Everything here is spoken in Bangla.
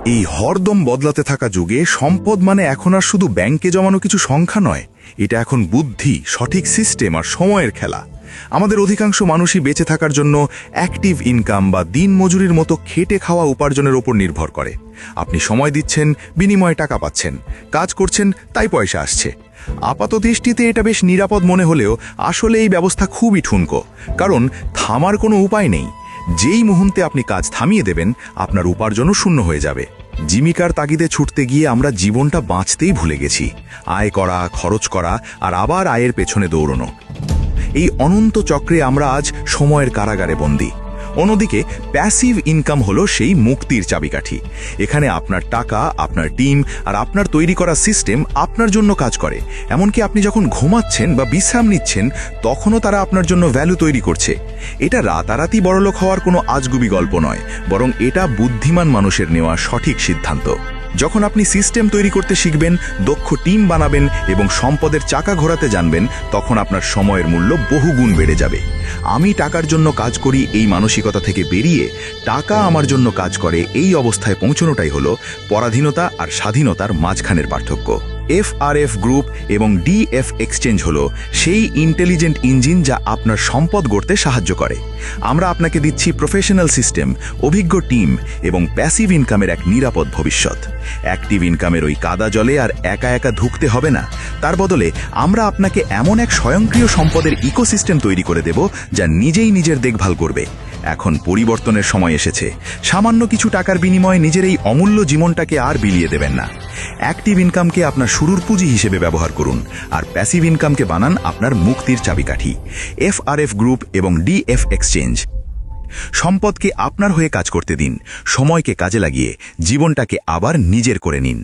এই হরদম বদলাতে থাকা যুগে সম্পদ মানে এখন আর শুধু ব্যাংকে জমানো কিছু সংখ্যা নয়, এটা এখন বুদ্ধি, সঠিক সিস্টেম আর সময়ের খেলা। আমাদের অধিকাংশ মানুষই বেঁচে থাকার জন্য অ্যাক্টিভ ইনকাম বা দিন মজুরির মতো খেটে খাওয়া উপার্জনের ওপর নির্ভর করে। আপনি সময় দিচ্ছেন, বিনিময়ে টাকা পাচ্ছেন, কাজ করছেন, তাই পয়সা আসছে। আপাত দৃষ্টিতে এটা বেশ নিরাপদ মনে হলেও আসলে এই ব্যবস্থা খুবই ঠুনকো, কারণ থামার কোনো উপায় নেই। যেই মুহূর্তে আপনি কাজ থামিয়ে দেবেন, আপনার উপার্জনও শূন্য হয়ে যাবে। জীবিকার তাগিদে ছুটতে গিয়ে আমরা জীবনটা বাঁচতেই ভুলে গেছি। আয় করা, খরচ করা আর আবার আয়ের পেছনে দৌড়ানো, এই অনন্ত চক্রে আমরা আজ সময়ের কারাগারে বন্দী। অন্যদিকে প্যাসিভ ইনকাম হলো সেই মুক্তির চাবিকাঠি। এখানে আপনার টাকা, আপনার টিম আর আপনার তৈরি করা সিস্টেম আপনার জন্য কাজ করে। এমনকি আপনি যখন ঘুমাচ্ছেন বা বিশ্রাম নিচ্ছেন, তখনও তারা আপনার জন্য ভ্যালু তৈরি করছে। এটা রাতারাতি বড়লোক হওয়ার কোনো আজগুবি গল্প নয়, বরং এটা বুদ্ধিমান মানুষের নেওয়া সঠিক সিদ্ধান্ত। যখন আপনি সিস্টেম তৈরি করতে শিখবেন, দক্ষ টিম বানাবেন এবং সম্পদের চাকা ঘোরাতে জানবেন, তখন আপনার সময়ের মূল্য বহুগুণ বেড়ে যাবে। আমি টাকার জন্য কাজ করি এই মানসিকতা থেকে বেরিয়ে টাকা আমার জন্য কাজ করে এই অবস্থায় পৌঁছানোটাই হলো পরাধীনতা আর স্বাধীনতার মাঝখানের পার্থক্য। FRF গ্রুপ এবং DF এক্সচেঞ্জ হলো সেই ইন্টেলিজেন্ট ইঞ্জিন যা আপনার সম্পদ গড়তে সাহায্য করে। আমরা আপনাকে দিচ্ছি প্রফেশনাল সিস্টেম, অভিজ্ঞ টিম এবং প্যাসিভ ইনকামের এক নিরাপদ ভবিষ্যৎ। অ্যাক্টিভ ইনকামের ওই কাদা জলে আর একা একা ধুঁকতে হবে না। তার বদলে আমরা আপনাকে এমন এক স্বয়ংক্রিয় সম্পদের ইকোসিস্টেম তৈরি করে দেব যা নিজেই নিজের দেখভাল করবে। এখন পরিবর্তনের সময় এসেছে। সামান্য কিছু টাকার বিনিময়ে নিজের এই অমূল্য জীবনটাকে আর বিলিয়ে দেবেন না। অ্যাক্টিভ ইনকামকে আপনার শুরুর পুঁজি হিসেবে ব্যবহার করুন, আর প্যাসিভ ইনকামকে বানান আপনার মুক্তির চাবিকাঠি। FRF গ্রুপ এবং DF এক্সচেঞ্জ। সম্পদকে আপনার হয়ে কাজ করতে দিন, সময়কে কাজে লাগিয়ে জীবনটাকে আবার নিজের করে নিন।